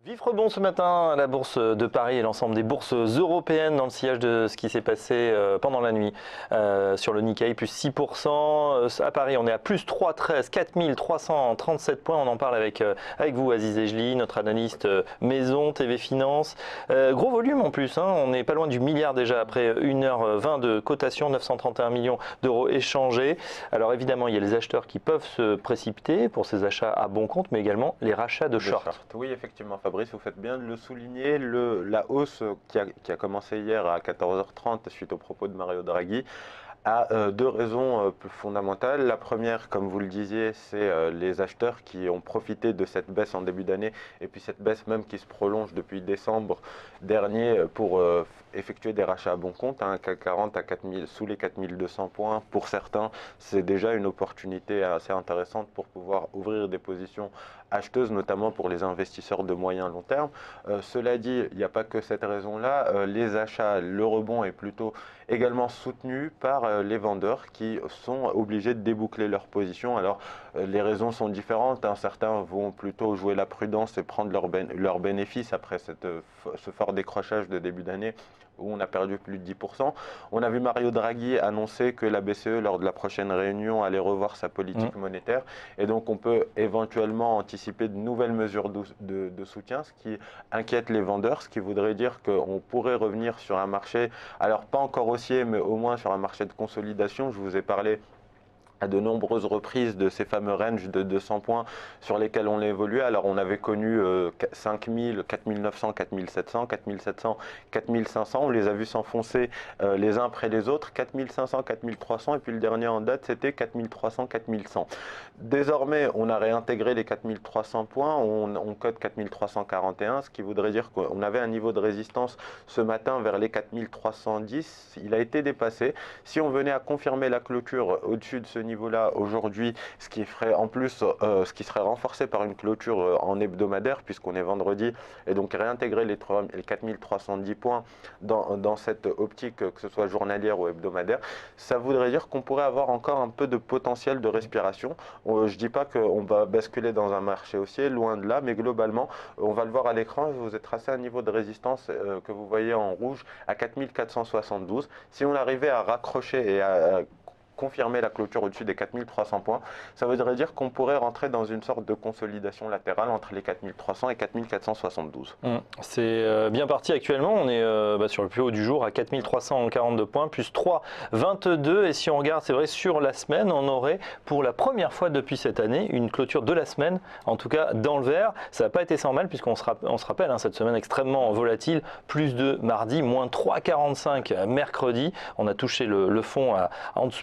Vif rebond ce matin à la bourse de Paris et l'ensemble des bourses européennes dans le sillage de ce qui s'est passé pendant la nuit sur le Nikkei, plus 6%. À Paris, on est à plus 3,13, 4337 points. On en parle avec vous, Aziz Ejli, notre analyste maison, TV Finance. Gros volume en plus, hein. On n'est pas loin du milliard déjà après 1h20 de cotation, 931 millions d'euros échangés. Alors évidemment, il y a les acheteurs qui peuvent se précipiter pour ces achats à bon compte, mais également les rachats de short. Oui, effectivement, Fabrice, vous faites bien de le souligner. La hausse qui a commencé hier à 14h30 suite aux propos de Mario Draghi a deux raisons plus fondamentales. La première, comme vous le disiez, c'est les acheteurs qui ont profité de cette baisse en début d'année et puis cette baisse même qui se prolonge depuis décembre dernier pour effectuer des rachats à bon compte. Un CAC 40 à 4000, sous les 4200 points, pour certains, c'est déjà une opportunité assez intéressante pour pouvoir ouvrir des positions acheteuses, notamment pour les investisseurs de moyen long terme. Cela dit, il n'y a pas que cette raison-là. Les achats, le rebond est plutôt également soutenu par les vendeurs qui sont obligés de déboucler leur position. Alors, les raisons sont différentes. Certains vont plutôt jouer la prudence et prendre leurs bénéfices après ce fort décrochage de début d'année où on a perdu plus de 10%. On a vu Mario Draghi annoncer que la BCE, lors de la prochaine réunion, allait revoir sa politique monétaire. Et donc, on peut éventuellement anticiper de nouvelles mesures de soutien, ce qui inquiète les vendeurs, ce qui voudrait dire qu'on pourrait revenir sur un marché, alors pas encore haussier, mais au moins sur un marché de consolidation. Je vous ai parlé à de nombreuses reprises de ces fameux ranges de 200 points sur lesquels on évoluait. Alors on avait connu 5000, 4900, 4700, 4700, 4500. On les a vus s'enfoncer les uns après les autres, 4500, 4300 et puis le dernier en date c'était 4300, 4100. Désormais on a réintégré les 4300 points, on code 4341, ce qui voudrait dire qu'on avait un niveau de résistance ce matin vers les 4310. Il a été dépassé. Si on venait à confirmer la clôture au-dessus de ce niveau-là aujourd'hui, ce qui ferait en plus, ce qui serait renforcé par une clôture en hebdomadaire puisqu'on est vendredi, et donc réintégrer les 4310 points dans cette optique, que ce soit journalière ou hebdomadaire, ça voudrait dire qu'on pourrait avoir encore un peu de potentiel de respiration. Je ne dis pas qu'on va basculer dans un marché haussier, loin de là, mais globalement, on va le voir à l'écran, je vous ai tracé un niveau de résistance que vous voyez en rouge à 4472. Si on arrivait à raccrocher et à confirmer la clôture au-dessus des 4300 points, ça voudrait dire qu'on pourrait rentrer dans une sorte de consolidation latérale entre les 4300 et 4472. C'est bien parti actuellement, on est sur le plus haut du jour à 4342 points, plus 3,22 et si on regarde, c'est vrai, sur la semaine, on aurait pour la première fois depuis cette année une clôture de la semaine, en tout cas dans le vert. Ça n'a pas été sans mal puisqu'on se rappelle, cette semaine extrêmement volatile, plus de mardi, moins 3,45 mercredi. On a touché le fond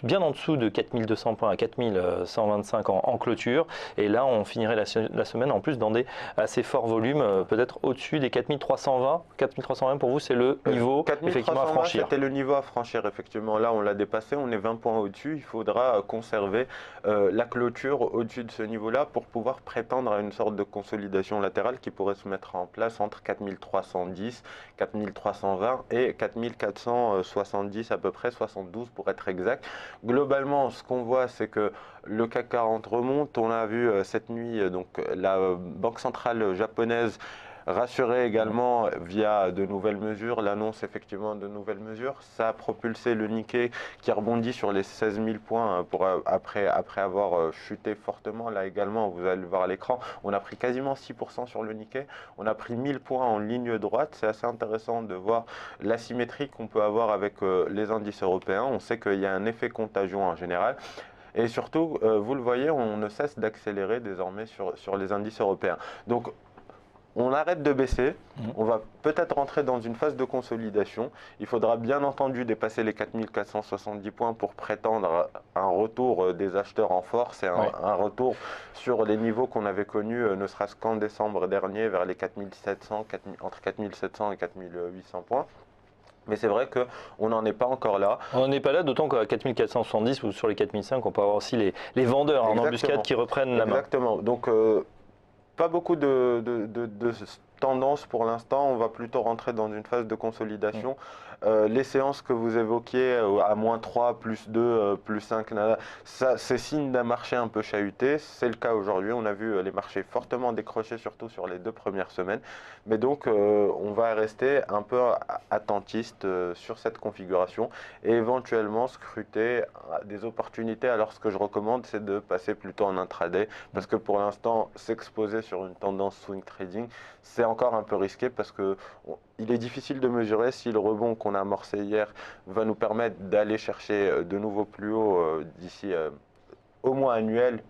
bien en dessous de 4200 points à 4125 en clôture. Et là, on finirait la semaine en plus dans des assez forts volumes, peut-être au-dessus des 4320. 4320 pour vous, c'est le niveau effectivement à franchir. C'était le niveau à franchir, effectivement. Là, on l'a dépassé, on est 20 points au-dessus. Il faudra conserver la clôture au-dessus de ce niveau-là pour pouvoir prétendre à une sorte de consolidation latérale qui pourrait se mettre en place entre 4310, 4320 et 4470 à peu près, 72 pour être exact. Globalement, ce qu'on voit, c'est que le CAC 40 remonte. On l'a vu cette nuit, donc la Banque centrale japonaise rassurée également via de nouvelles mesures, l'annonce effectivement de nouvelles mesures. Ça a propulsé le Nikkei qui rebondit sur les 16 000 points après avoir chuté fortement. Là également, vous allez le voir à l'écran, on a pris quasiment 6% sur le Nikkei. On a pris 1000 points en ligne droite. C'est assez intéressant de voir l'asymétrie qu'on peut avoir avec les indices européens. On sait qu'il y a un effet contagion en général. Et surtout, vous le voyez, on ne cesse d'accélérer désormais sur les indices européens. Donc, on arrête de baisser, on va peut-être rentrer dans une phase de consolidation. Il faudra bien entendu dépasser les 4470 points pour prétendre à un retour des acheteurs en force et un retour sur les niveaux qu'on avait connus, ne serait-ce qu'en décembre dernier, vers les 4700, entre 4700 et 4800 points. Mais c'est vrai qu'on n'en est pas encore là. On n'est pas là, d'autant qu'à 4470 ou sur les 4500, on peut avoir aussi les vendeurs en embuscade qui reprennent la main. Exactement. Donc, pas beaucoup de tendance pour l'instant, on va plutôt rentrer dans une phase de consolidation. Les séances que vous évoquiez à -3, +2, +5, ça c'est signe d'un marché un peu chahuté. C'est le cas aujourd'hui. On a vu les marchés fortement décrocher, surtout sur les 2 premières semaines. Mais donc on va rester un peu attentiste sur cette configuration et éventuellement scruter des opportunités. Alors ce que je recommande, c'est de passer plutôt en intraday parce que pour l'instant, s'exposer sur une tendance swing trading, c'est encore un peu risqué parce que il est difficile de mesurer si le rebond qu'on a amorcé hier va nous permettre d'aller chercher de nouveaux plus hauts d'ici au moins annuel.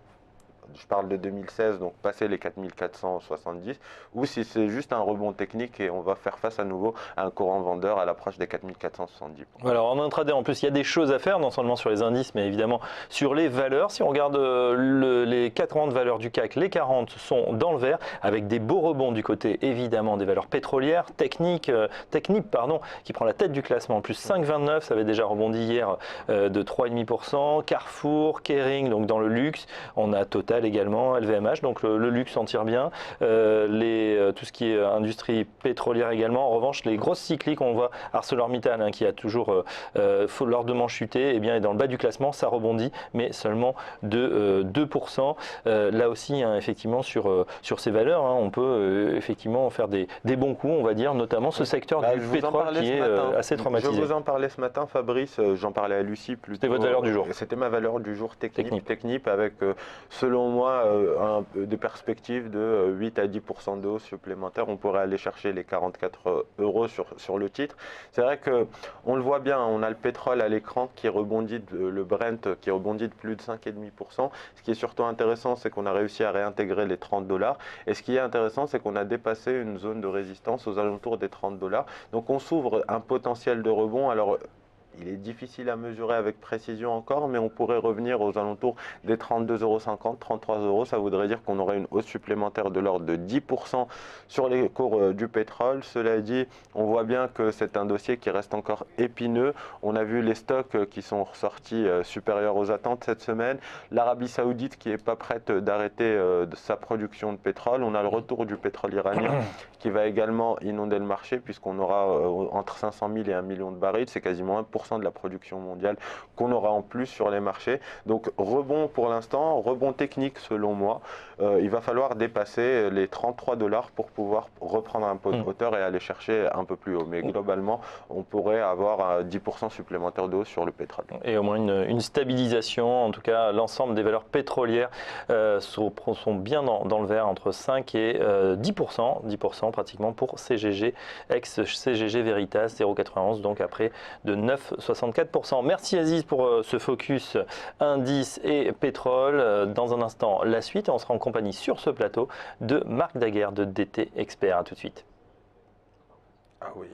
Je parle de 2016, donc passer les 4470, ou si c'est juste un rebond technique et on va faire face à nouveau à un courant vendeur à l'approche des 4470. Alors en intraday, en plus, il y a des choses à faire, non seulement sur les indices, mais évidemment sur les valeurs. Si on regarde les 40 valeurs du CAC, les 40 sont dans le vert, avec des beaux rebonds du côté, évidemment, des valeurs pétrolières, Technip, qui prend la tête du classement, plus 5,29, ça avait déjà rebondi hier de 3,5%. Carrefour, Kering, donc dans le luxe, on a Total également, LVMH, donc le luxe s'en tire bien, tout ce qui est industrie pétrolière également. En revanche, les grosses cycliques, on voit ArcelorMittal qui a toujours lourdement chuté, et bien, est dans le bas du classement, ça rebondit, mais seulement de 2%. Là aussi, effectivement, sur ces valeurs, on peut effectivement faire des bons coups, on va dire, notamment ce secteur du pétrole qui est assez traumatisé. Je vous en parlais ce matin, Fabrice, j'en parlais à Lucie plutôt. C'était votre valeur du jour. C'était ma valeur du jour, Technip avec, selon moi, des perspectives de 8 à 10% de hausse supplémentaire. On pourrait aller chercher les 44 € sur le titre. C'est vrai qu'on le voit bien, on a le pétrole à l'écran qui rebondit, le Brent qui rebondit de plus de 5,5%. Ce qui est surtout intéressant, c'est qu'on a réussi à réintégrer les 30 $. Et ce qui est intéressant, c'est qu'on a dépassé une zone de résistance aux alentours des 30 $. Donc on s'ouvre un potentiel de rebond. Alors, il est difficile à mesurer avec précision encore, mais on pourrait revenir aux alentours des 32,50 €, 33 €. Ça voudrait dire qu'on aurait une hausse supplémentaire de l'ordre de 10% sur les cours du pétrole. Cela dit, on voit bien que c'est un dossier qui reste encore épineux. On a vu les stocks qui sont ressortis supérieurs aux attentes cette semaine. L'Arabie Saoudite qui n'est pas prête d'arrêter sa production de pétrole. On a le retour du pétrole iranien qui va également inonder le marché puisqu'on aura entre 500 000 et 1 million de barils. C'est quasiment 1% de la production mondiale qu'on aura en plus sur les marchés. Donc rebond pour l'instant, rebond technique selon moi. Il va falloir dépasser les 33 $ pour pouvoir reprendre un peu de hauteur et aller chercher un peu plus haut. Mais globalement, on pourrait avoir 10% supplémentaire de hausse sur le pétrole. Et au moins une stabilisation. En tout cas, l'ensemble des valeurs pétrolières sont bien dans le vert, entre 5 et 10% pratiquement pour CGG, ex-CGG Veritas, 0,91, donc après de 9,64%. Merci Aziz pour ce focus indice et pétrole. Dans un instant, la suite, on sera en compagnie sur ce plateau de Marc Daguerre de DT Expert. À tout de suite. Ah oui.